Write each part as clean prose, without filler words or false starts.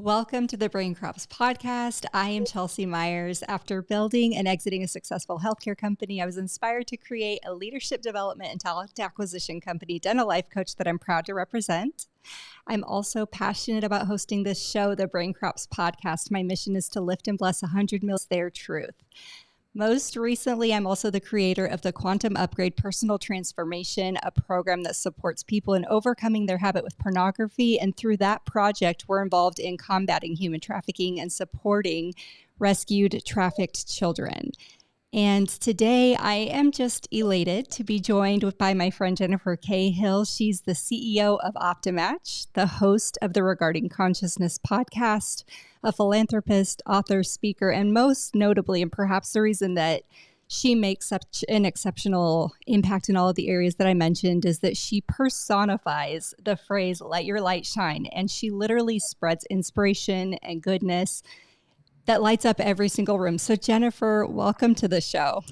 Welcome to the Brain Crops podcast. I am Chelsea Myers. After building and exiting a successful healthcare company, I was inspired to create a leadership development and talent acquisition company, Dental Life Coach, that I'm proud to represent. I'm also passionate about hosting this show, the Brain Crops podcast. My mission is to lift and bless 100 million their truth. Most recently, I'm also the creator of the Quantum Upgrade Personal Transformation, a program that supports people in overcoming their habit with pornography. And through that project, we're involved in combating human trafficking and supporting rescued, trafficked children. And today I am just elated to be joined by my friend Jennifer Cahill. She's the CEO of Optimatch, the host of the Regarding Consciousness podcast, a philanthropist, author, speaker, and most notably, and perhaps the reason that she makes such an exceptional impact in all of the areas that I mentioned, is that she personifies the phrase, let your light shine. And she literally spreads inspiration and goodness that lights up every single room. So Jennifer, welcome to the show.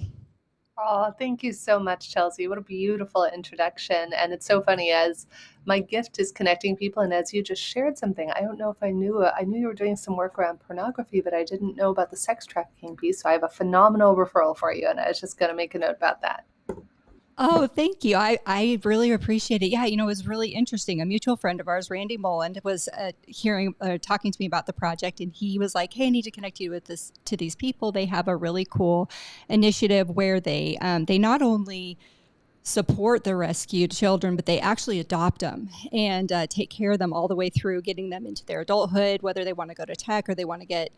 Oh, thank you so much, Chelsea. What a beautiful introduction. And it's so funny, as my gift is connecting people, and as you just shared something, I don't know if I knew you were doing some work around pornography, but I didn't know about the sex trafficking piece. So I have a phenomenal referral for you, and I was just going to make a note about that. Oh, thank you. I really appreciate it. Yeah, it was really interesting. A mutual friend of ours, Randy Moland, was talking to me about the project, and he was like, "Hey, I need to connect you to these people. They have a really cool initiative where they not only support the rescued children, but they actually adopt them and take care of them all the way through getting them into their adulthood, whether they want to go to tech or they want to get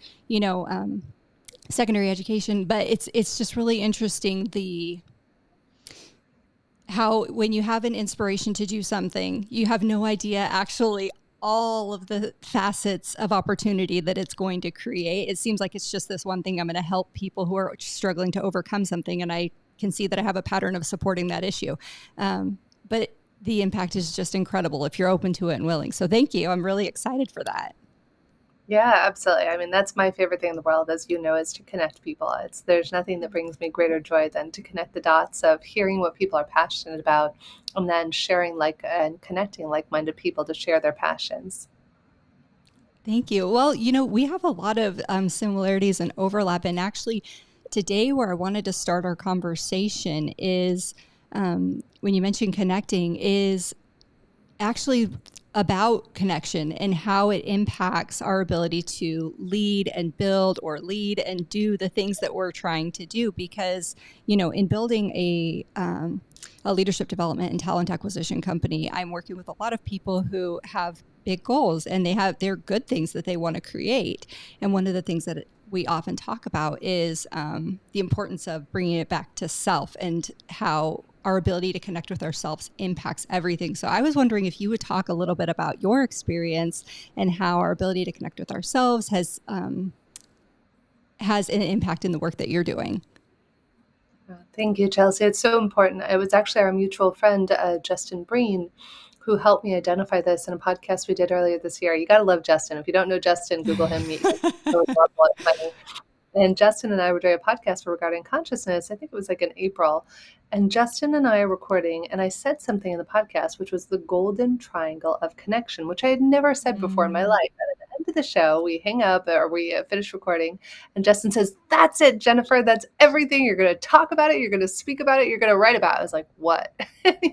secondary education." But it's just really interesting how when you have an inspiration to do something, you have no idea actually all of the facets of opportunity that it's going to create. It seems like it's just this one thing. I'm going to help people who are struggling to overcome something, and I can see that I have a pattern of supporting that issue. But the impact is just incredible if you're open to it and willing. So thank you. I'm really excited for that. Yeah, absolutely. I mean, that's my favorite thing in the world, as you know, is to connect people. There's nothing that brings me greater joy than to connect the dots of hearing what people are passionate about, and then sharing and connecting like-minded people to share their passions. Thank you. Well, we have a lot of similarities and overlap. And actually, today, where I wanted to start our conversation is when you mentioned connecting, is actually about connection and how it impacts our ability to lead and build, or lead and do the things that we're trying to do. Because, in building a leadership development and talent acquisition company, I'm working with a lot of people who have big goals, and they're good things that they want to create. And one of the things that we often talk about is the importance of bringing it back to self, and how our ability to connect with ourselves impacts everything. So I was wondering if you would talk a little bit about your experience and how our ability to connect with ourselves has an impact in the work that you're doing. Thank you, Chelsea. It's so important. It was actually our mutual friend, Justin Breen, who helped me identify this in a podcast we did earlier this year. You got to love Justin. If you don't know Justin, Google him. He's so adorable and funny. And Justin and I were doing a podcast regarding consciousness. I think it was like in April. And Justin and I are recording, and I said something in the podcast, which was the golden triangle of connection, which I had never said before in my life. And at the end of the show, we hang up, or we finish recording, and Justin says, "That's it, Jennifer. That's everything. You're going to talk about it. You're going to speak about it. You're going to write about it." I was like, "What?"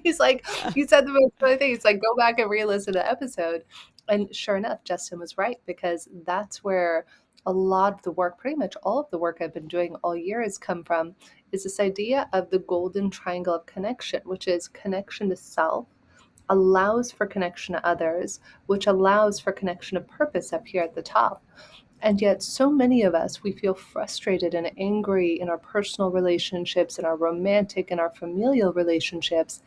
He's like, "You said the most funny thing." He's like, "Go back and re-listen to the episode." And sure enough, Justin was right, because that's where a lot of the work, pretty much all of the work I've been doing all year, has come from, is this idea of the golden triangle of connection, which is connection to self, allows for connection to others, which allows for connection of purpose up here at the top. And yet so many of us, we feel frustrated and angry in our personal relationships, in our romantic and our familial relationships.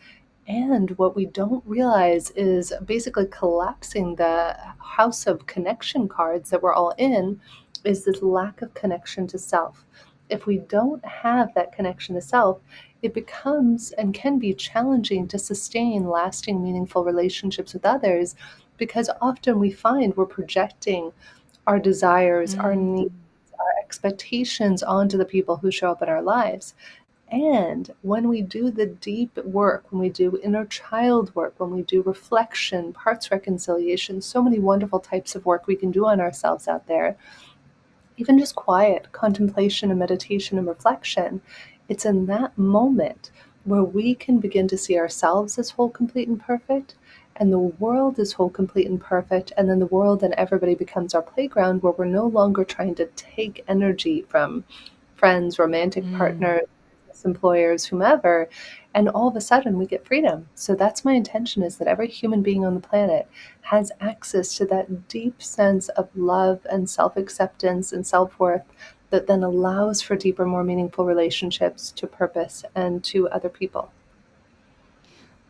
And what we don't realize is basically collapsing the house of connection cards that we're all in, is this lack of connection to self. If we don't have that connection to self, it becomes and can be challenging to sustain lasting, meaningful relationships with others, because often we find we're projecting our desires, our needs, our expectations onto the people who show up in our lives. And when we do the deep work, when we do inner child work, when we do reflection, parts reconciliation, so many wonderful types of work we can do on ourselves out there, even just quiet contemplation and meditation and reflection, it's in that moment where we can begin to see ourselves as whole, complete, and perfect, and the world is whole, complete, and perfect. And then the world and everybody becomes our playground where we're no longer trying to take energy from friends, romantic partners, employers, whomever, and all of a sudden we get freedom. So that's my intention, is that every human being on the planet has access to that deep sense of love and self-acceptance and self-worth that then allows for deeper, more meaningful relationships, to purpose, and to other people.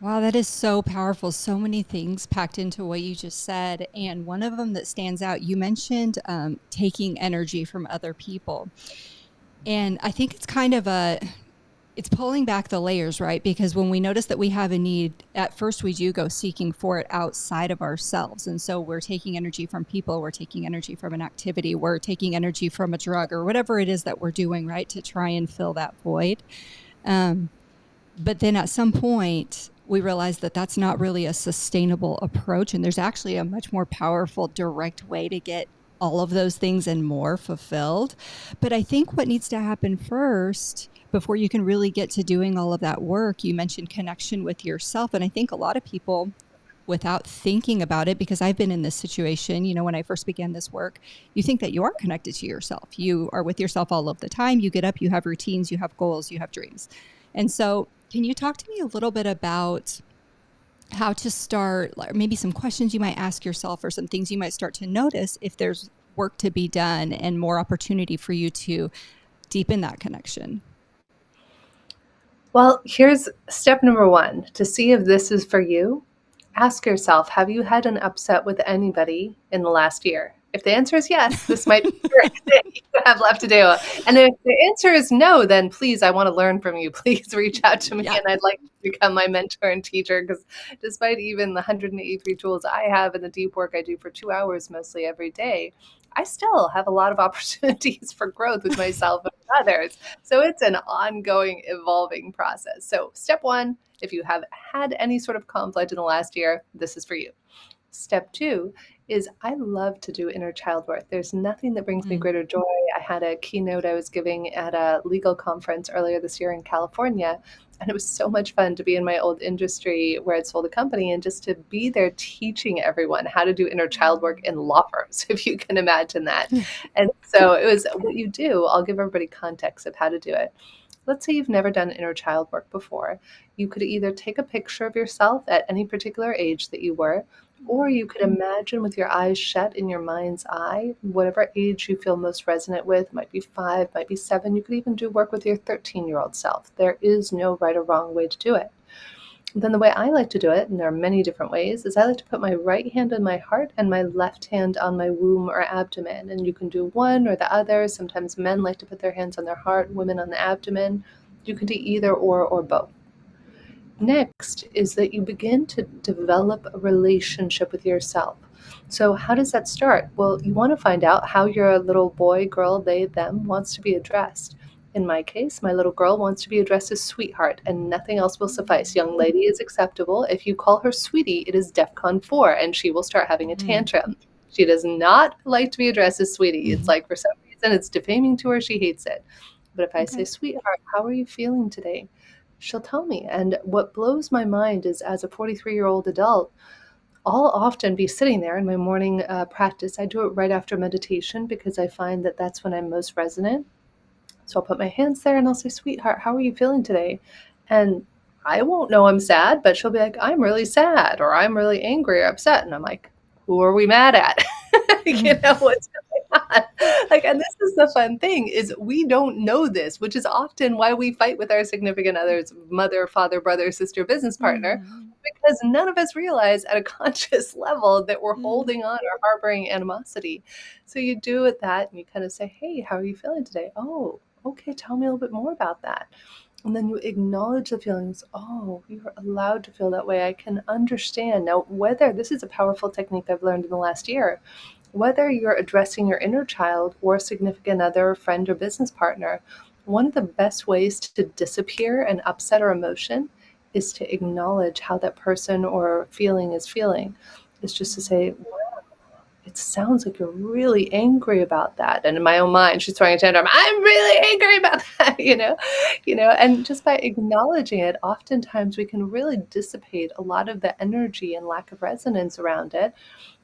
Wow, that is so powerful. So many things packed into what you just said. And one of them that stands out, you mentioned taking energy from other people. And I think it's kind of it's pulling back the layers, right? Because when we notice that we have a need, at first we do go seeking for it outside of ourselves. And so we're taking energy from people, we're taking energy from an activity, we're taking energy from a drug or whatever it is that we're doing, right? To try and fill that void. But then at some point, we realize that that's not really a sustainable approach. And there's actually a much more powerful, direct way to get all of those things and more fulfilled. But I think what needs to happen first, before you can really get to doing all of that work, you mentioned connection with yourself. And I think a lot of people, without thinking about it, because I've been in this situation, when I first began this work, you think that you are connected to yourself. You are with yourself all of the time. You get up, you have routines, you have goals, you have dreams. And so can you talk to me a little bit about how to start, or maybe some questions you might ask yourself or some things you might start to notice if there's work to be done and more opportunity for you to deepen that connection? Well, here's step number one. To see if this is for you, ask yourself, have you had an upset with anybody in the last year? If the answer is yes, this might be the you have left to do. And if the answer is no, then please, I want to learn from you. Please reach out to me, and I'd like to become my mentor and teacher, because despite even the 183 tools I have and the deep work I do for 2 hours mostly every day, I still have a lot of opportunities for growth with myself and others. So it's an ongoing, evolving process. So step one, if you have had any sort of conflict in the last year, this is for you. Step two is, I love to do inner child work. There's nothing that brings me greater joy. I had a keynote I was giving at a legal conference earlier this year in California, and it was so much fun to be in my old industry where I'd sold a company and just to be there teaching everyone how to do inner child work in law firms, if you can imagine that. And so it was what you do. I'll give everybody context of how to do it. Let's say you've never done inner child work before. You could either take a picture of yourself at any particular age that you were, or you could imagine with your eyes shut in your mind's eye, whatever age you feel most resonant with. Might be 5, might be 7. You could even do work with your 13-year-old self. There is no right or wrong way to do it. Then the way I like to do it, and there are many different ways, is I like to put my right hand on my heart and my left hand on my womb or abdomen. And you can do one or the other. Sometimes men like to put their hands on their heart, women on the abdomen. You can do either or both. Next is that you begin to develop a relationship with yourself. So how does that start? Well, you want to find out how your little boy, girl, they, them wants to be addressed. In my case, my little girl wants to be addressed as sweetheart, and nothing else will suffice. Young lady is acceptable. If you call her sweetie, it is DEFCON 4, and she will start having a tantrum. She does not like to be addressed as sweetie. It's like, for some reason, it's defaming to her. She hates it. But if I say, sweetheart, how are you feeling today? She'll tell me. And what blows my mind is, as a 43-year-old adult, I'll often be sitting there in my morning practice. I do it right after meditation because I find that that's when I'm most resonant. So I'll put my hands there and I'll say, sweetheart, how are you feeling today? And I won't know I'm sad, but she'll be like, I'm really sad, or I'm really angry or upset. And I'm like, who are we mad at? What's going on? And this is the fun thing, is we don't know this, which is often why we fight with our significant others, mother, father, brother, sister, business partner, because none of us realize at a conscious level that we're holding on or harboring animosity. So you do it that, and you kind of say, hey, how are you feeling today? Oh, okay, tell me a little bit more about that. And then you acknowledge the feelings. Oh, you're allowed to feel that way. I can understand. Now, whether this is a powerful technique I've learned in the last year, whether you're addressing your inner child or significant other, friend, or business partner, one of the best ways to disappear an upset or emotion is to acknowledge how that person or feeling is feeling. It's just to say, it sounds like you're really angry about that. And in my own mind, she's throwing a tantrum. I'm really angry about that, and just by acknowledging it, oftentimes we can really dissipate a lot of the energy and lack of resonance around it.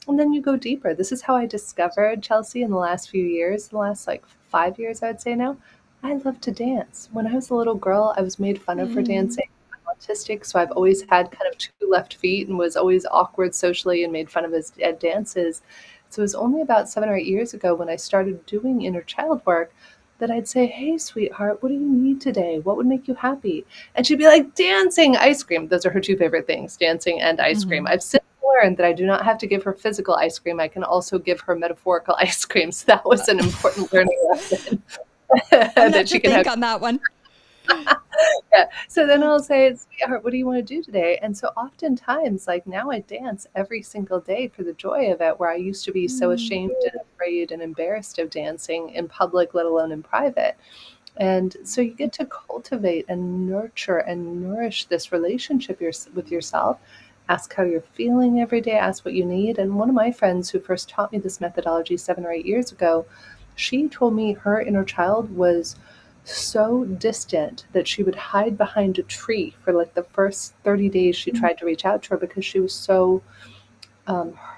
And then you go deeper. This is how I discovered Chelsea in the last few years, the last like 5 years, I would say now. I love to dance. When I was a little girl, I was made fun of for Mm. dancing. I'm autistic, so I've always had kind of two left feet and was always awkward socially and made fun of as at dances. So it was only about 7 or 8 years ago when I started doing inner child work that I'd say, "Hey, sweetheart, what do you need today? What would make you happy?" And she'd be like, "Dancing, ice cream." Those are her two favorite things, dancing and ice cream. Mhm. I've since learned that I do not have to give her physical ice cream. I can also give her metaphorical ice cream. So that was an important learning lesson I'm not that to she can have. think on that one. Yeah. So then I'll say, "Sweetheart, what do you want to do today?" And so oftentimes, like now I dance every single day for the joy of it, where I used to be so Mm. ashamed and afraid and embarrassed of dancing in public, let alone in private. And so you get to cultivate and nurture and nourish this relationship with yourself. Ask how you're feeling every day, ask what you need. And one of my friends who first taught me this methodology 7 or 8 years ago, she told me her inner child was so distant that she would hide behind a tree for like the first 30 days she Mm. tried to reach out to her because she was so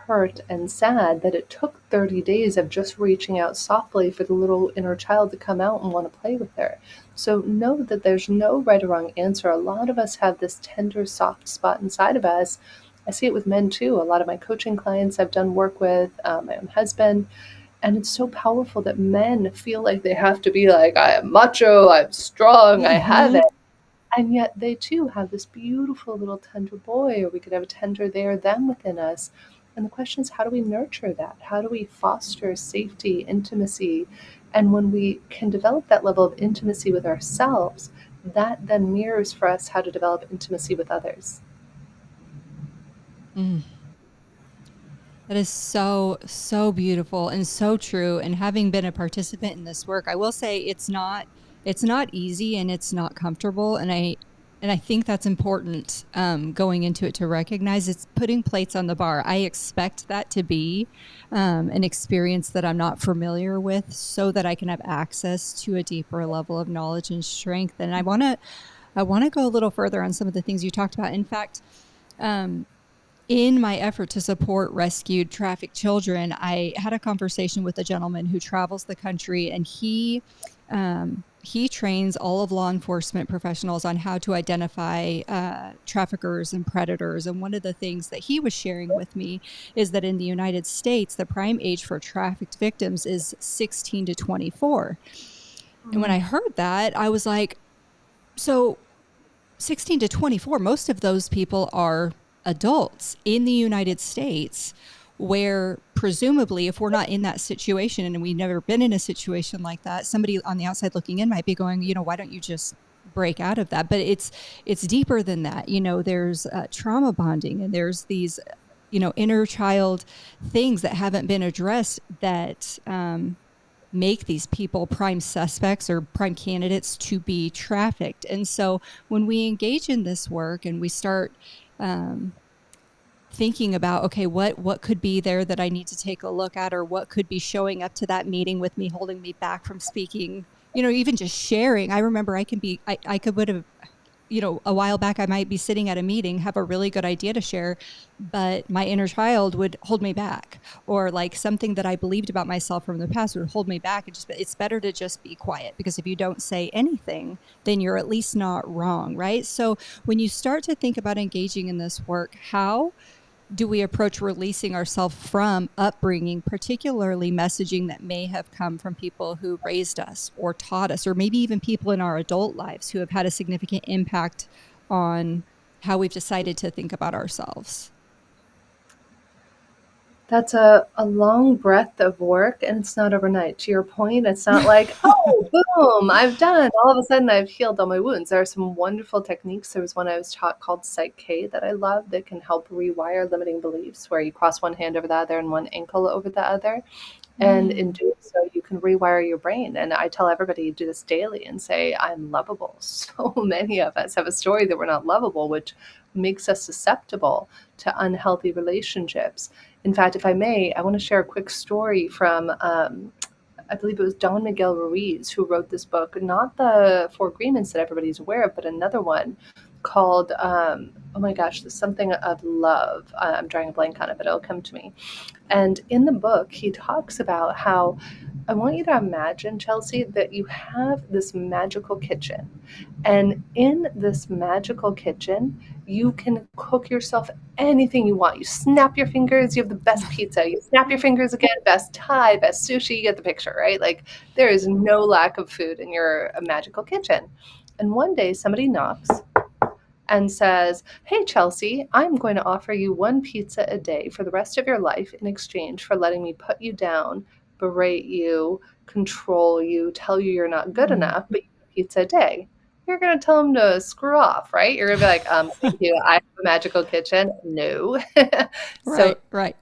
hurt and sad that it took 30 days of just reaching out softly for the little inner child to come out and want to play with her. So know that there's no right or wrong answer. A lot of us have this tender, soft spot inside of us. I see it with men too. A lot of my coaching clients I've done work with, my own husband, and it's so powerful that men feel like they have to be like, "I am macho, I'm strong, I have Mhm. it." And yet they too have this beautiful little tender boy, or we could have a tender they or them within us. And the question is, how do we nurture that? How do we foster safety, intimacy? And when we can develop that level of intimacy with ourselves, that then mirrors for us how to develop intimacy with others. Mm. That is so, so beautiful and so true. And having been a participant in this work, I will say it's not easy and it's not comfortable. And I think that's important going into it to recognize it's putting plates on the bar. I expect that to be an experience that I'm not familiar with so that I can have access to a deeper level of knowledge and strength. And I want to go a little further on some of the things you talked about. In fact, um, in my effort to support rescued trafficked children, I had a conversation with a gentleman who travels the country, and he trains all of law enforcement professionals on how to identify traffickers and predators. And one of the things that he was sharing with me is that in the United States, the prime age for trafficked victims is 16 to 24. And when I heard that, I was like, so 16 to 24, most of those people are adults in the United States, where presumably, if we're not in that situation and we've never been in a situation like that, somebody on the outside looking in might be going, why don't you just break out of that? But it's deeper than that. There's trauma bonding, and there's these inner child things that haven't been addressed that make these people prime suspects or prime candidates to be trafficked. And so when we engage in this work and we start um, thinking about, okay, what could be there that I need to take a look at, or what could be showing up to that meeting with me, holding me back from speaking, even just sharing. I remember I could would have, a while back, I might be sitting at a meeting, have a really good idea to share, but my inner child would hold me back, or like something that I believed about myself from the past would hold me back. It's better to just be quiet, because if you don't say anything, then you're at least not wrong, right? So when you start to think about engaging in this work, how do we approach releasing ourselves from upbringing, particularly messaging that may have come from people who raised us or taught us, or maybe even people in our adult lives who have had a significant impact on how we've decided to think about ourselves? That's a long breadth of work, and it's not overnight. To your point, it's not like, "Oh, boom, I've done all of a sudden I've healed all my wounds." There are some wonderful techniques. There was one I was taught called Psych K that I love that can help rewire limiting beliefs, where you cross one hand over the other and one ankle over the other. And in Mm. doing so, you can rewire your brain. And I tell everybody do this daily and say, I'm lovable. So many of us have a story that we're not lovable, which makes us susceptible to unhealthy relationships. In fact, if I may, I want to share a quick story from I believe it was Don Miguel Ruiz who wrote this book, not the Four Agreements that everybody's aware of, but another one called, oh my gosh, there's something of love. I'm drawing a blank on it, but it'll come to me. And in the book, he talks about how I want you to imagine, Chelsea, that you have this magical kitchen. And in this magical kitchen, you can cook yourself anything you want. You snap your fingers, you have the best pizza. You snap your fingers again, best Thai, best sushi. You get the picture, right? Like there is no lack of food in your magical kitchen. And one day somebody knocks and says, Hey, Chelsea, I'm going to offer you one pizza a day for the rest of your life in exchange for letting me put you down, berate you, control you, tell you you're not good Mm. enough, but you get pizza a day. You're going to tell them to screw off, right? You're going to be like, thank you. I have a magical kitchen. No. So Right, right.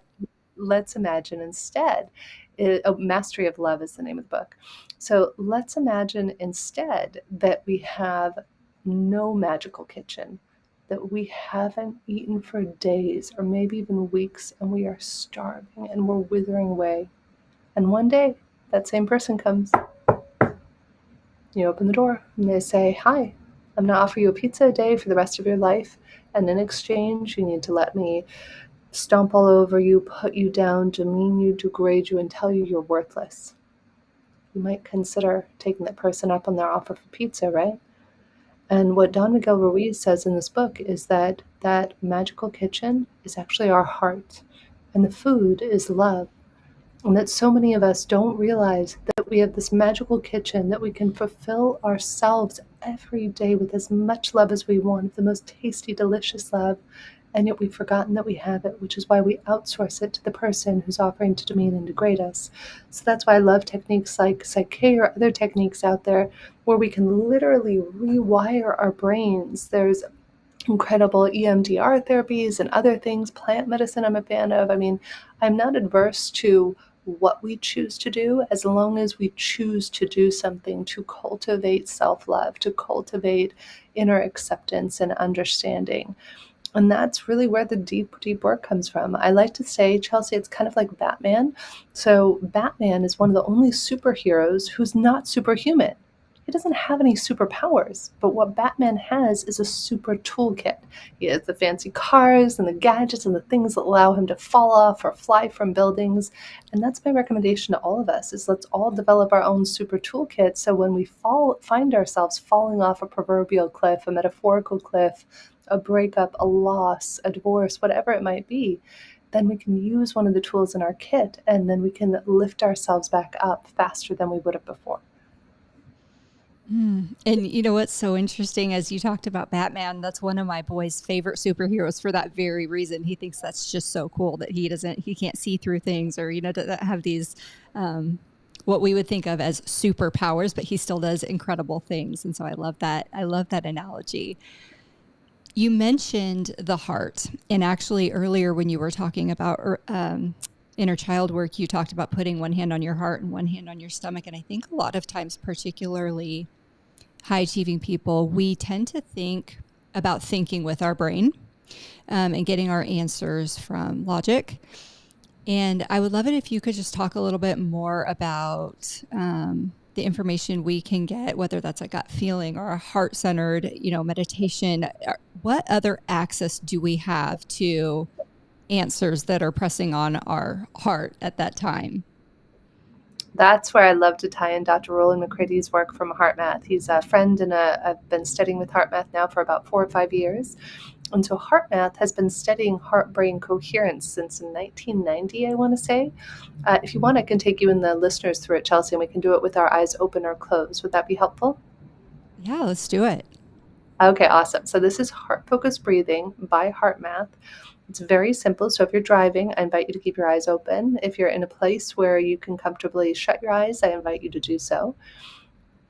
let's imagine instead, Mastery of Love is the name of the book. So let's imagine instead that we have no magical kitchen, that we haven't eaten for days or maybe even weeks, and we are starving and we're withering away. And one day, that same person comes. You open the door and they say, Hi, I'm going to offer you a pizza a day for the rest of your life. And in exchange, you need to let me stomp all over you, put you down, demean you, degrade you, and tell you you're worthless. You might consider taking that person up on their offer for pizza, right? And what Don Miguel Ruiz says in this book is that that magical kitchen is actually our heart, and the food is love. And that so many of us don't realize that we have this magical kitchen that we can fulfill ourselves every day with as much love as we want, the most tasty, delicious love. And yet we've forgotten that we have it, which is why we outsource it to the person who's offering to demean and degrade us. So that's why I love techniques like Psyche or other techniques out there where we can literally rewire our brains. There's incredible EMDR therapies and other things, plant medicine I'm a fan of. I mean, I'm not adverse to what we choose to do as long as we choose to do something to cultivate self-love, to cultivate inner acceptance and understanding. And that's really where the deep, deep work comes from. I like to say, Chelsea, it's kind of like Batman. So Batman is one of the only superheroes who's not superhuman. He doesn't have any superpowers, but what Batman has is a super toolkit. He has the fancy cars and the gadgets and the things that allow him to fall off or fly from buildings. And that's my recommendation to all of us is let's all develop our own super toolkit so when we find ourselves falling off a proverbial cliff, a metaphorical cliff, a breakup, a loss, a divorce, whatever it might be, then we can use one of the tools in our kit and then we can lift ourselves back up faster than we would have before. And you know what's so interesting as you talked about Batman, that's one of my boys' favorite superheroes for that very reason. He thinks that's just so cool that he can't see through things or, doesn't have these, what we would think of as superpowers, but he still does incredible things. And so I love that. I love that analogy. You mentioned the heart, and actually earlier when you were talking about inner child work, you talked about putting one hand on your heart and one hand on your stomach. And I think a lot of times, particularly high achieving people, we tend to think about thinking with our brain and getting our answers from logic. And I would love it if you could just talk a little bit more about the information we can get, whether that's a gut feeling or a heart-centered, meditation. What other access do we have to answers that are pressing on our heart at that time? That's where I love to tie in Dr. Roland McCrady's work from HeartMath. He's a friend and I've been studying with HeartMath now for about 4 or 5 years. And so HeartMath has been studying heart-brain coherence since 1990, I want to say. If you want, I can take you and the listeners through it, Chelsea, and we can do it with our eyes open or closed. Would that be helpful? Yeah, let's do it. Okay, awesome. So this is Heart Focused Breathing by HeartMath. It's very simple. So if you're driving, I invite you to keep your eyes open. If you're in a place where you can comfortably shut your eyes, I invite you to do so.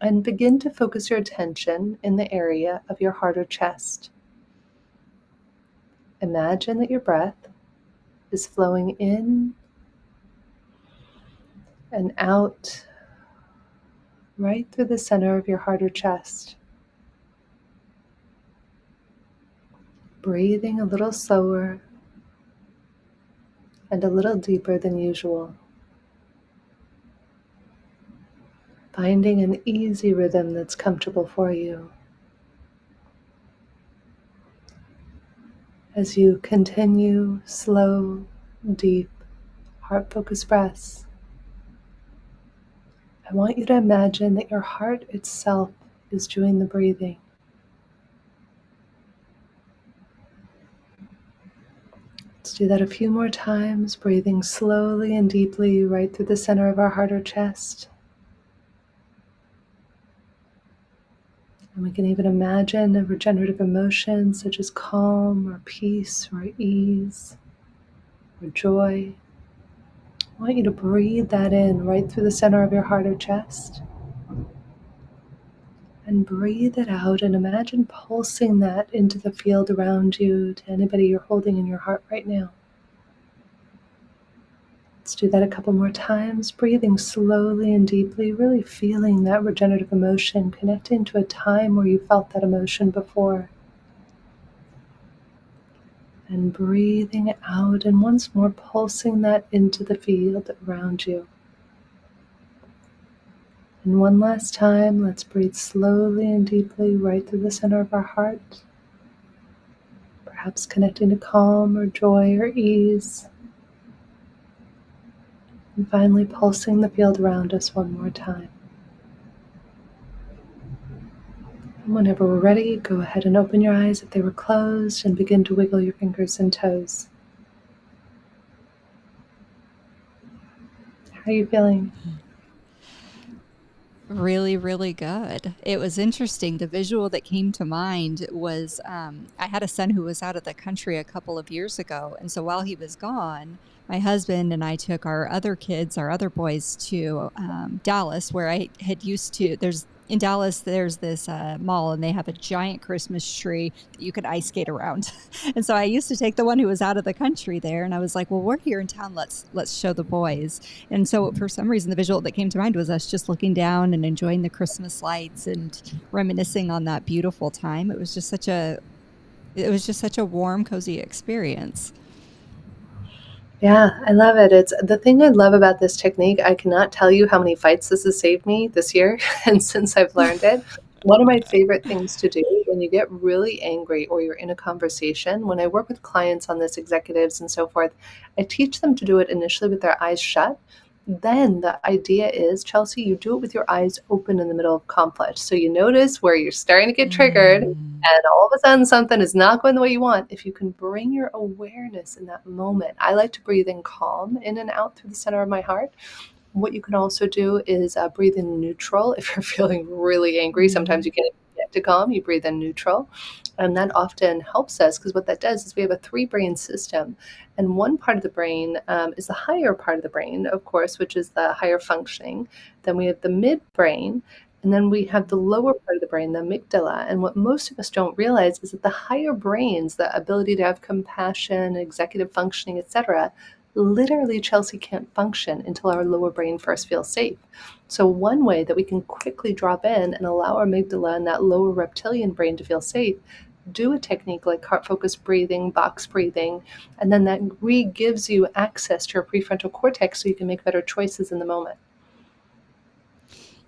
And begin to focus your attention in the area of your heart or chest. Imagine that your breath is flowing in and out right through the center of your heart or chest. Breathing a little slower and a little deeper than usual. Finding an easy rhythm that's comfortable for you. As you continue slow, deep, heart-focused breaths, I want you to imagine that your heart itself is doing the breathing. Let's do that a few more times, breathing slowly and deeply right through the center of our heart or chest. And we can even imagine a regenerative emotion such as calm or peace or ease or joy. I want you to breathe that in right through the center of your heart or chest. And breathe it out and imagine pulsing that into the field around you, to anybody you're holding in your heart right now. Let's do that a couple more times, breathing slowly and deeply, really feeling that regenerative emotion, connecting to a time where you felt that emotion before. And breathing it out, and once more pulsing that into the field around you. And one last time, let's breathe slowly and deeply right through the center of our heart, perhaps connecting to calm or joy or ease. And finally pulsing the field around us one more time. And whenever we're ready, go ahead and open your eyes if they were closed and begin to wiggle your fingers and toes. How are you feeling? Really, really good. It was interesting. The visual that came to mind was I had a son who was out of the country a couple of years ago. And so while he was gone, my husband and I took our other kids, our other boys, to Dallas, where I had used to. In Dallas, there's this mall, and they have a giant Christmas tree that you could ice skate around. And so I used to take the one who was out of the country there, and I was like, well, we're here in town. Let's show the boys. And so for some reason, the visual that came to mind was us just looking down and enjoying the Christmas lights and reminiscing on that beautiful time. It was just such a warm, cozy experience. Yeah, I love it. It's the thing I love about this technique. I cannot tell you how many fights this has saved me this year. And since I've learned it, one of my favorite things to do when you get really angry or you're in a conversation, when I work with clients on this, executives and so forth, I teach them to do it initially with their eyes shut. Then the idea is, Chelsea, you do it with your eyes open in the middle of conflict. So you notice where you're starting to get triggered, and all of a sudden something is not going the way you want. If you can bring your awareness in that moment, I like to breathe in calm in and out through the center of my heart. What you can also do is breathe in neutral. If you're feeling really angry, sometimes you can't get to calm, you breathe in neutral. And that often helps us, because what that does is we have a 3-brain system. And one part of the brain is the higher part of the brain, of course, which is the higher functioning. Then we have the midbrain. And then we have the lower part of the brain, the amygdala. And what most of us don't realize is that the higher brains, the ability to have compassion, executive functioning, etc., literally, Chelsea, can't function until our lower brain first feels safe. So one way that we can quickly drop in and allow our amygdala and that lower reptilian brain to feel safe, do a technique like heart-focused breathing, box breathing, and then that gives you access to your prefrontal cortex so you can make better choices in the moment.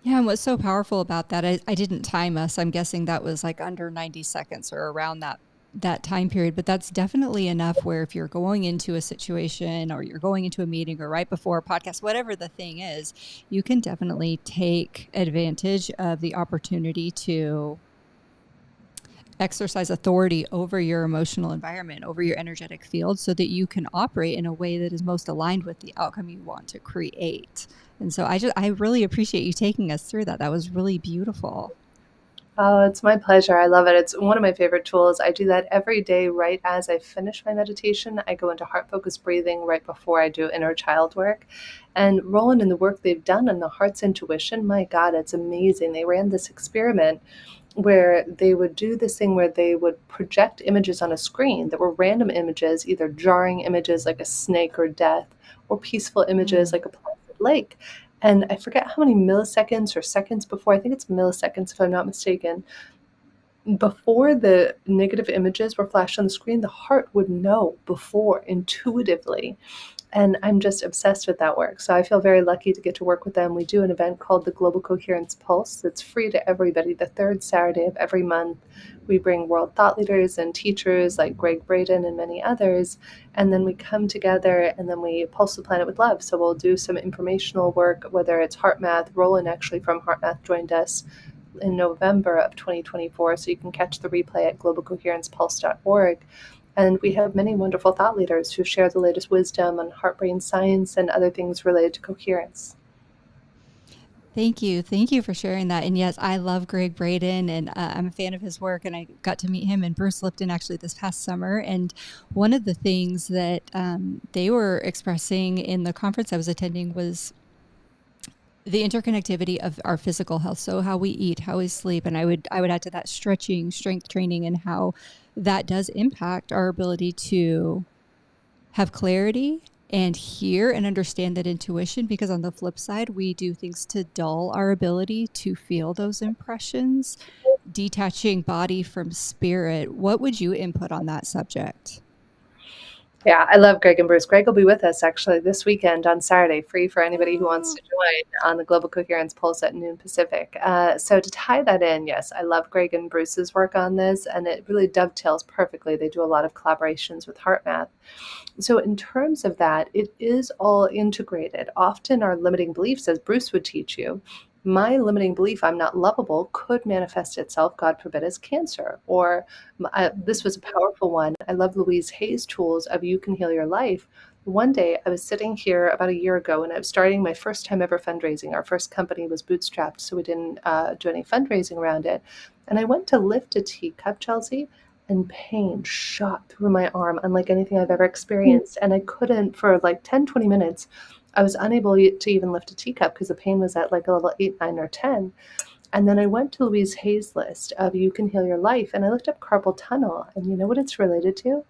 Yeah, and what's so powerful about that, I didn't time us. I'm guessing that was like under 90 seconds or around that time period, but that's definitely enough where if you're going into a situation or you're going into a meeting or right before a podcast, whatever the thing is, you can definitely take advantage of the opportunity to exercise authority over your emotional environment, over your energetic field, so that you can operate in a way that is most aligned with the outcome you want to create. And so I really appreciate you taking us through that. That was really beautiful. Oh, it's my pleasure. I love it. It's one of my favorite tools. I do that every day right as I finish my meditation. I go into heart-focused breathing right before I do inner child work. And Roland and the work they've done on the heart's intuition, my God, it's amazing. They ran this experiment where they would do this thing where they would project images on a screen that were random images, either jarring images like a snake or death, or peaceful images like a placid lake. And I forget how many milliseconds or seconds before, I think it's milliseconds if I'm not mistaken, before the negative images were flashed on the screen, the heart would know before intuitively. And I'm just obsessed with that work. So I feel very lucky to get to work with them. We do an event called the Global Coherence Pulse that's free to everybody the third Saturday of every month. We bring world thought leaders and teachers like Gregg Braden and many others. And then we come together and then we pulse the planet with love. So we'll do some informational work, whether it's HeartMath. Roland actually from HeartMath joined us in November of 2024. So you can catch the replay at globalcoherencepulse.org. And we have many wonderful thought leaders who share the latest wisdom on heart brain science and other things related to coherence. Thank you. Thank you for sharing that. And yes, I love Gregg Braden, and I'm a fan of his work. And I got to meet him and Bruce Lipton actually this past summer. And one of the things that they were expressing in the conference I was attending was the interconnectivity of our physical health. So how we eat, how we sleep. And I would add to that stretching, strength training, and how that does impact our ability to have clarity and hear and understand that intuition, because on the flip side, we do things to dull our ability to feel those impressions, detaching body from spirit. What would you input on that subject? Yeah, I love Gregg and Bruce. Gregg will be with us actually this weekend on Saturday, free for anybody who wants to join on the Global Coherence Pulse at noon Pacific. So to tie that in, yes, I love Gregg and Bruce's work on this, and it really dovetails perfectly. They do a lot of collaborations with HeartMath. So in terms of that, it is all integrated. Often our limiting beliefs, as Bruce would teach you, my limiting belief I'm not lovable could manifest itself, God forbid, as cancer. Or this was a powerful one. I love Louise Hay's tools of You Can Heal Your Life. One day I was sitting here about a year ago and I was starting my first time ever fundraising. Our first company was bootstrapped, so we didn't do any fundraising around it. And I went to lift a teacup, Chelsea, and pain shot through my arm unlike anything I've ever experienced. And I couldn't, for like 10, 20 minutes, I was unable to even lift a teacup because the pain was at like a level 8, 9, or 10. And then I went to Louise Hay's list of You Can Heal Your Life, and I looked up carpal tunnel. And you know what it's related to?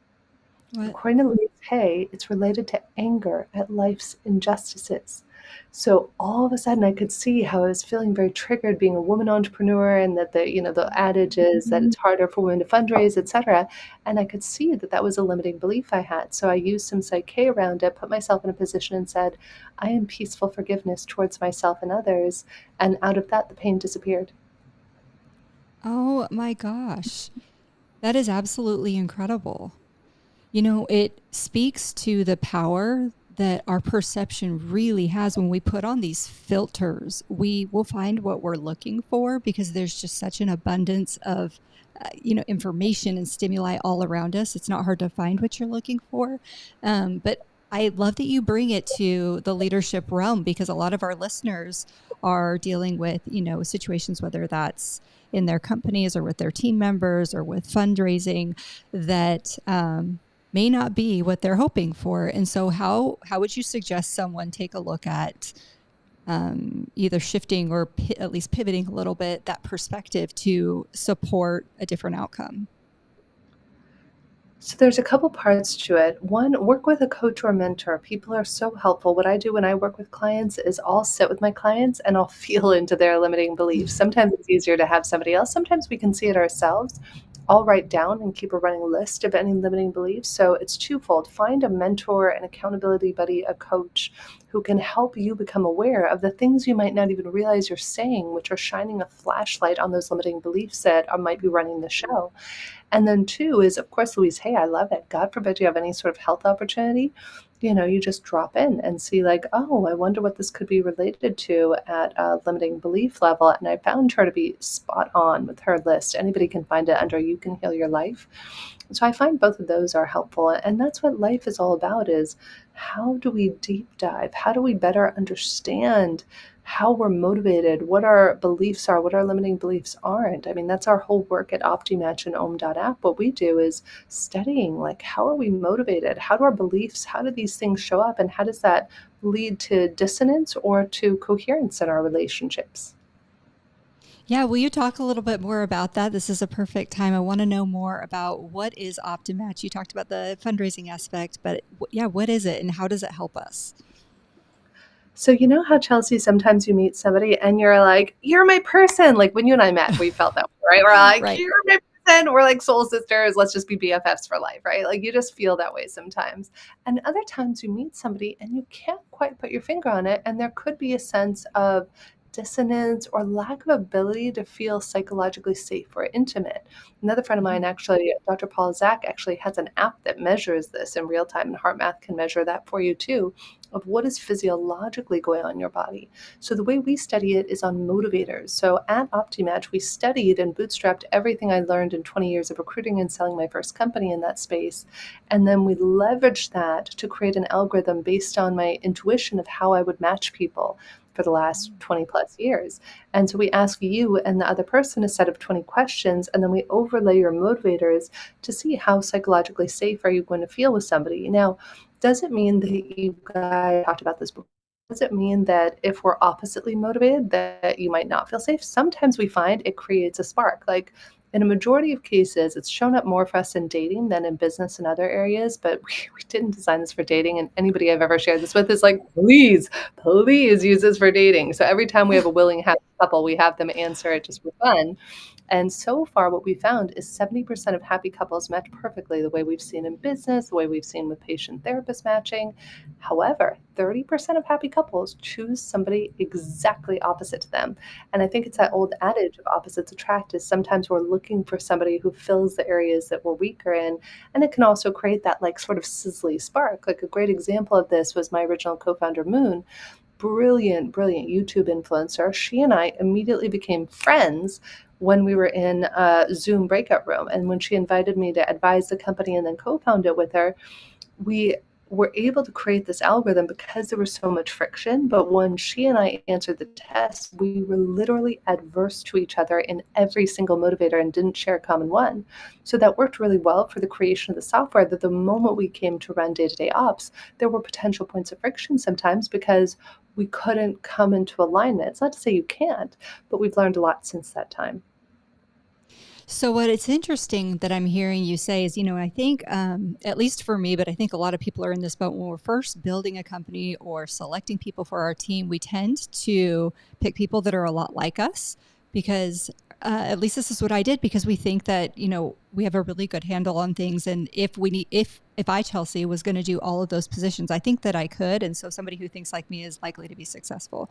What? According to Louise Hay, it's related to anger at life's injustices. So all of a sudden I could see how I was feeling very triggered being a woman entrepreneur, and that the adage is that it's harder for women to fundraise, etc. And I could see that that was a limiting belief I had. So I used some Psyche around it, put myself in a position and said, I am peaceful forgiveness towards myself and others. And out of that, the pain disappeared. Oh my gosh. That is absolutely incredible. You know, it speaks to the power that our perception really has when we put on these filters. We will find what we're looking for because there's just such an abundance of, information and stimuli all around us. It's not hard to find what you're looking for. But I love that you bring it to the leadership realm, because a lot of our listeners are dealing with, situations, whether that's in their companies or with their team members or with fundraising, that may not be what they're hoping for. And so how would you suggest someone take a look at either shifting or at least pivoting a little bit that perspective to support a different outcome? So there's a couple parts to it. One, work with a coach or mentor. People are so helpful. What I do when I work with clients is I'll sit with my clients and I'll feel into their limiting beliefs. Sometimes it's easier to have somebody else. Sometimes we can see it ourselves. I'll write down and keep a running list of any limiting beliefs. So it's twofold. Find a mentor, an accountability buddy, a coach who can help you become aware of the things you might not even realize you're saying, which are shining a flashlight on those limiting beliefs that might be running the show. And then two is, of course, Louise, hey, I love it. God forbid you have any sort of health opportunity. You just drop in and see like, oh, I wonder what this could be related to at a limiting belief level. And I found her to be spot on with her list. Anybody can find it under You Can Heal Your Life. So I find both of those are helpful. And that's what life is all about, is how do we deep dive? How do we better understand how we're motivated, what our beliefs are, what our limiting beliefs aren't? I mean, that's our whole work at OptiMatch and Om.app. What we do is studying, like, how are we motivated? How do our beliefs, how do these things show up? And how does that lead to dissonance or to coherence in our relationships? Yeah, will you talk a little bit more about that? This is a perfect time. I want to know more about what is OptiMatch. You talked about the fundraising aspect, but what is it and how does it help us? So you know how, Chelsea, sometimes you meet somebody and you're like, you're my person. Like when you and I met, we felt that way, right? We're like, Right. you're my person. We're like soul sisters. Let's just be BFFs for life, right? Like you just feel that way sometimes. And other times you meet somebody and you can't quite put your finger on it. And there could be a sense of dissonance or lack of ability to feel psychologically safe or intimate. Another friend of mine, actually, Dr. Paul Zak, actually has an app that measures this in real time, and HeartMath can measure that for you too, of what is physiologically going on in your body. So the way we study it is on motivators. So at OptiMatch, we studied and bootstrapped everything I learned in 20 years of recruiting and selling my first company in that space. And then we leveraged that to create an algorithm based on my intuition of how I would match people for the last 20 plus years. And so we ask you and the other person a set of 20 questions, and then we overlay your motivators to see how psychologically safe are you going to feel with somebody. Now, does it mean that you guys talked about this before? Does it mean that if we're oppositely motivated that you might not feel safe? Sometimes we find it creates a spark. Like in a majority of cases, it's shown up more for us in dating than in business and other areas, but we didn't design this for dating. And anybody I've ever shared this with is like, please use this for dating. So every time we have a willing happy couple, we have them answer it just for fun. And so far, what we found is 70% of happy couples match perfectly, the way we've seen in business, the way we've seen with patient therapist matching. However, 30% of happy couples choose somebody exactly opposite to them. And I think it's that old adage of opposites attract, is sometimes we're looking for somebody who fills the areas that we're weaker in. And it can also create that like sort of sizzly spark. Like a great example of this was my original co-founder, Moon. Brilliant, brilliant YouTube influencer. She and I immediately became friends when we were in a Zoom breakout room. And when she invited me to advise the company and then co-found it with her, we were able to create this algorithm because there was so much friction. But when she and I answered the test, we were literally adverse to each other in every single motivator and didn't share a common one. So that worked really well for the creation of the software, that the moment we came to run day-to-day ops, there were potential points of friction sometimes because we couldn't come into alignment. It's not to say you can't, but we've learned a lot since that time. So what it's interesting that I'm hearing you say is, I think, at least for me, but I think a lot of people are in this boat when we're first building a company or selecting people for our team, we tend to pick people that are a lot like us because at least this is what I did, because we think that, we have a really good handle on things. And if I, Chelsea, was going to do all of those positions, I think that I could. And so somebody who thinks like me is likely to be successful.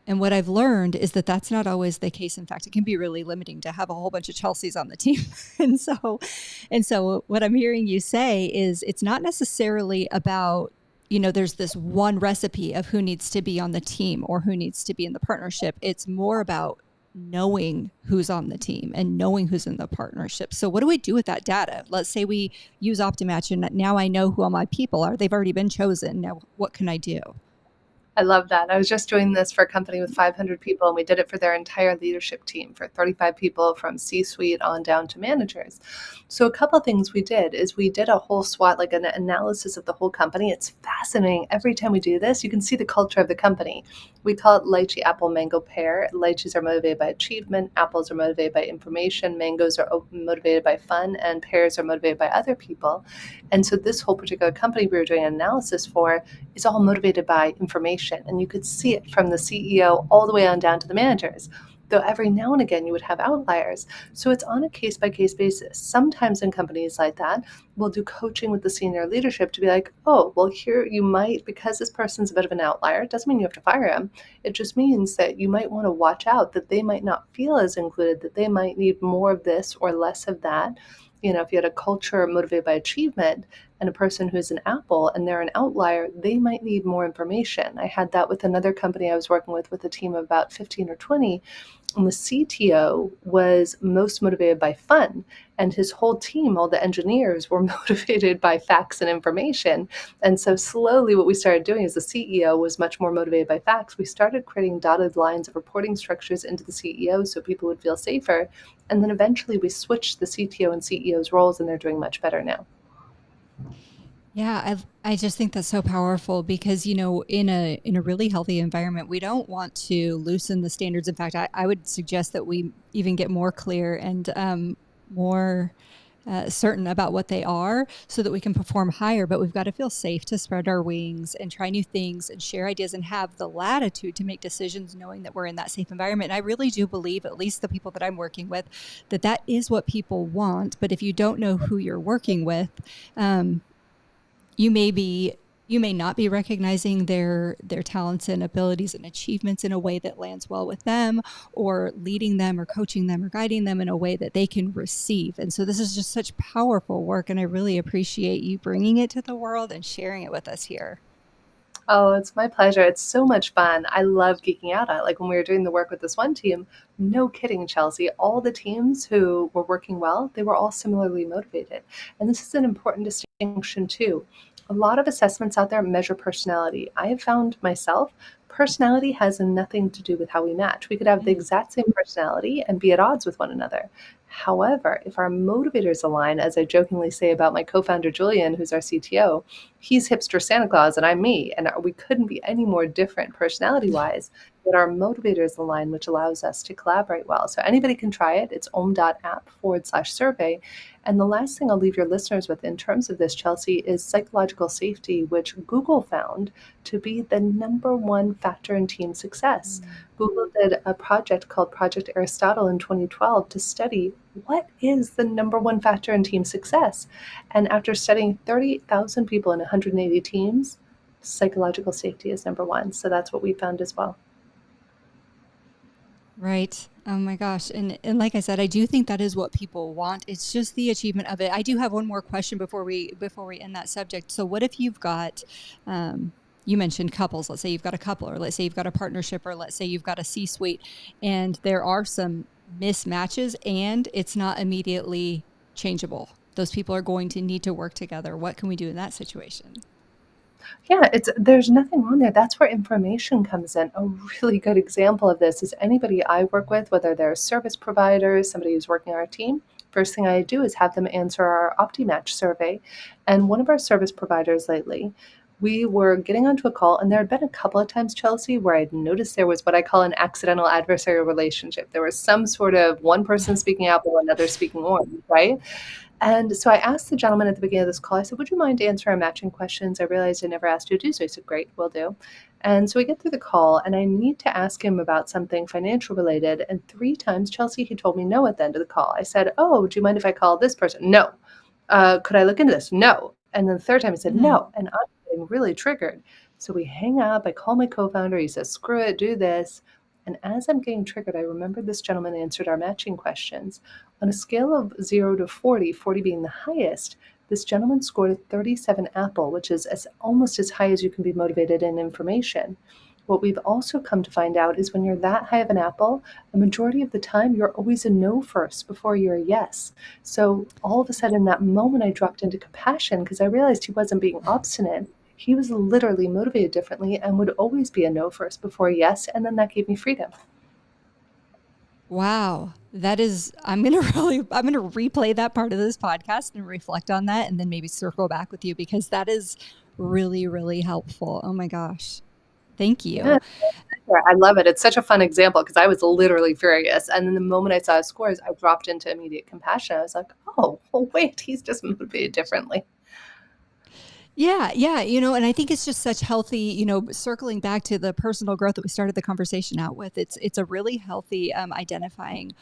And what I've learned is that that's not always the case. In fact, it can be really limiting to have a whole bunch of Chelseas on the team. and so what I'm hearing you say is it's not necessarily about, there's this one recipe of who needs to be on the team or who needs to be in the partnership. It's more about knowing who's on the team and knowing who's in the partnership. So what do we do with that data? Let's say we use OptiMatch and now I know who all my people are. They've already been chosen. Now what can I do? I love that. I was just doing this for a company with 500 people, and we did it for their entire leadership team, for 35 people from C-suite on down to managers. So a couple of things we did is we did a whole SWOT, like an analysis of the whole company. It's fascinating. Every time we do this, you can see the culture of the company. We call it lychee, apple, mango, pear. Lychees are motivated by achievement. Apples are motivated by information. Mangoes are motivated by fun. And pears are motivated by other people. And so this whole particular company we were doing an analysis for is all motivated by information. And you could see it from the CEO all the way on down to the managers. Though every now and again you would have outliers. So it's on a case-by-case basis. Sometimes in companies like that, we'll do coaching with the senior leadership to be like, oh, well, here you might, because this person's a bit of an outlier, it doesn't mean you have to fire him. It just means that you might want to watch out that they might not feel as included, that they might need more of this or less of that. If you had a culture motivated by achievement and a person who's an apple and they're an outlier, they might need more information. I had that with another company I was working with a team of about 15 or 20. And the CTO was most motivated by fun, and his whole team, all the engineers, were motivated by facts and information. And so slowly what we started doing is the CEO was much more motivated by facts. We started creating dotted lines of reporting structures into the CEO so people would feel safer. And then eventually we switched the CTO and CEO's roles, and they're doing much better now. Yeah, I just think that's so powerful because, in a really healthy environment, we don't want to loosen the standards. In fact, I would suggest that we even get more clear and more certain about what they are so that we can perform higher, but we've got to feel safe to spread our wings and try new things and share ideas and have the latitude to make decisions knowing that we're in that safe environment. And I really do believe, at least the people that I'm working with, that that is what people want. But if you don't know who you're working with, you may not be recognizing their talents and abilities and achievements in a way that lands well with them, or leading them or coaching them or guiding them in a way that they can receive. And so this is just such powerful work, and I really appreciate you bringing it to the world and sharing it with us here. Oh, it's my pleasure. It's so much fun. I love geeking out on it. Like when we were doing the work with this one team, no kidding, Chelsea, all the teams who were working well, they were all similarly motivated. And this is an important distinction too. A lot of assessments out there measure personality. I have found myself, personality has nothing to do with how we match. We could have the exact same personality and be at odds with one another. However, if our motivators align, as I jokingly say about my co-founder Julian, who's our CTO, he's hipster Santa Claus and I'm me, and we couldn't be any more different personality-wise, but our motivators align, which allows us to collaborate well. So anybody can try it. It's om.app/survey. And the last thing I'll leave your listeners with in terms of this, Chelsea, is psychological safety, which Google found to be the number one factor in team success. Google did a project called Project Aristotle in 2012 to study what is the number one factor in team success. And after studying 38,000 people in 180 teams, psychological safety is number one. So that's what we found as well. Right. Oh my gosh. And like I said, I do think that is what people want. It's just the achievement of it. I do have one more question before we end that subject. So what if you've got, you mentioned couples, let's say you've got a couple, or let's say you've got a partnership, or let's say you've got a C-suite, and there are some mismatches and it's not immediately changeable. Those people are going to need to work together. What can we do in that situation? Yeah, there's nothing wrong there. That's where information comes in. A really good example of this is anybody I work with, whether they're service providers, somebody who's working on our team, first thing I do is have them answer our OptiMatch survey. And one of our service providers lately, we were getting onto a call, and there had been a couple of times, Chelsea, where I'd noticed there was what I call an accidental adversarial relationship. There was some sort of one person speaking apple, another speaking orange, right? And so I asked the gentleman at the beginning of this call, I said, would you mind answering our matching questions? I realized I never asked you to do so. He said, great, will do. And so we get through the call, and I need to ask him about something financial related. And 3 times, Chelsea, he told me no at the end of the call. I said, oh, do you mind if I call this person? No. Could I look into this? No. And then the third time he said, no. And I'm getting really triggered. So we hang up. I call my co-founder. He says, screw it, do this. And as I'm getting triggered, I remember this gentleman answered our matching questions. On a scale of 0 to 40, 40 being the highest, this gentleman scored a 37 apple, which is almost as high as you can be motivated in information. What we've also come to find out is when you're that high of an apple, a majority of the time, you're always a no first before you're a yes. So all of a sudden, in that moment, I dropped into compassion because I realized he wasn't being obstinate. He was literally motivated differently and would always be a no first before a yes. And then that gave me freedom. Wow. That is, I'm going to replay that part of this podcast and reflect on that, and then maybe circle back with you, because that is really, really helpful. Oh my gosh. Thank you. Yeah, I love it. It's such a fun example because I was literally furious. And then the moment I saw his scores, I dropped into immediate compassion. I was like, oh, wait, he's just motivated differently. Yeah. And I think it's just such healthy, circling back to the personal growth that we started the conversation out with. It's a really healthy identifying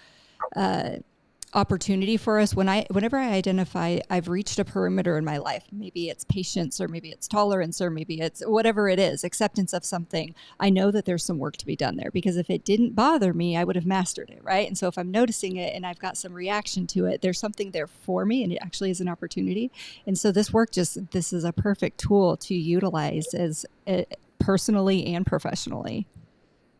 opportunity for us. Whenever I identify I've reached a perimeter in my life, maybe it's patience, or maybe it's tolerance, or maybe it's whatever it is, acceptance of something, I know that there's some work to be done there, because if it didn't bother me, I would have mastered it, right? And so if I'm noticing it and I've got some reaction to it, there's something there for me, and it actually is an opportunity. And so this is a perfect tool to utilize as personally and professionally.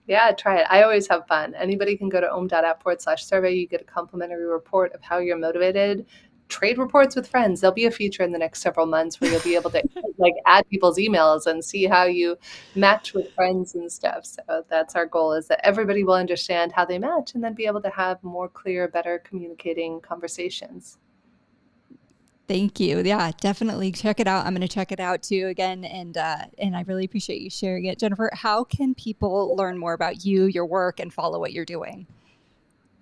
Yeah, try it. I always have fun. Anybody can go to om.app/survey. You get a complimentary report of how you're motivated. Trade reports with friends. There'll be a feature in the next several months where you'll be able to add people's emails and see how you match with friends and stuff. So that's our goal, is that everybody will understand how they match and then be able to have more clear, better communicating conversations. Thank you. Yeah, definitely check it out. I'm going to check it out too again. And I really appreciate you sharing it. Jennifer, how can people learn more about you, your work, and follow what you're doing?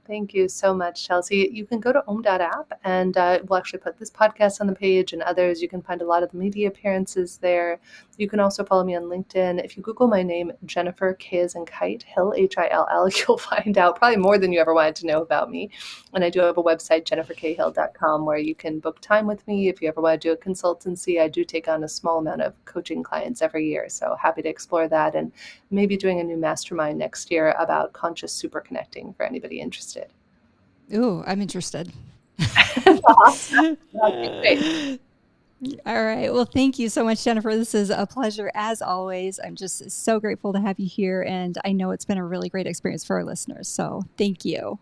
Thank you so much, Chelsea. You can go to App and we'll actually put this podcast on the page and others. You can find a lot of the media appearances there. You can also follow me on LinkedIn. If you Google my name, Jennifer K as in Kite, Hill, Hill, you'll find out probably more than you ever wanted to know about me. And I do have a website, jenniferkhill.com, where you can book time with me. If you ever want to do a consultancy, I do take on a small amount of coaching clients every year. So happy to explore that, and maybe doing a new mastermind next year about conscious super connecting for anybody interested. Ooh, I'm interested. Awesome. Great. All right. Well, thank you so much, Jennifer. This is a pleasure as always. I'm just so grateful to have you here. And I know it's been a really great experience for our listeners. So thank you.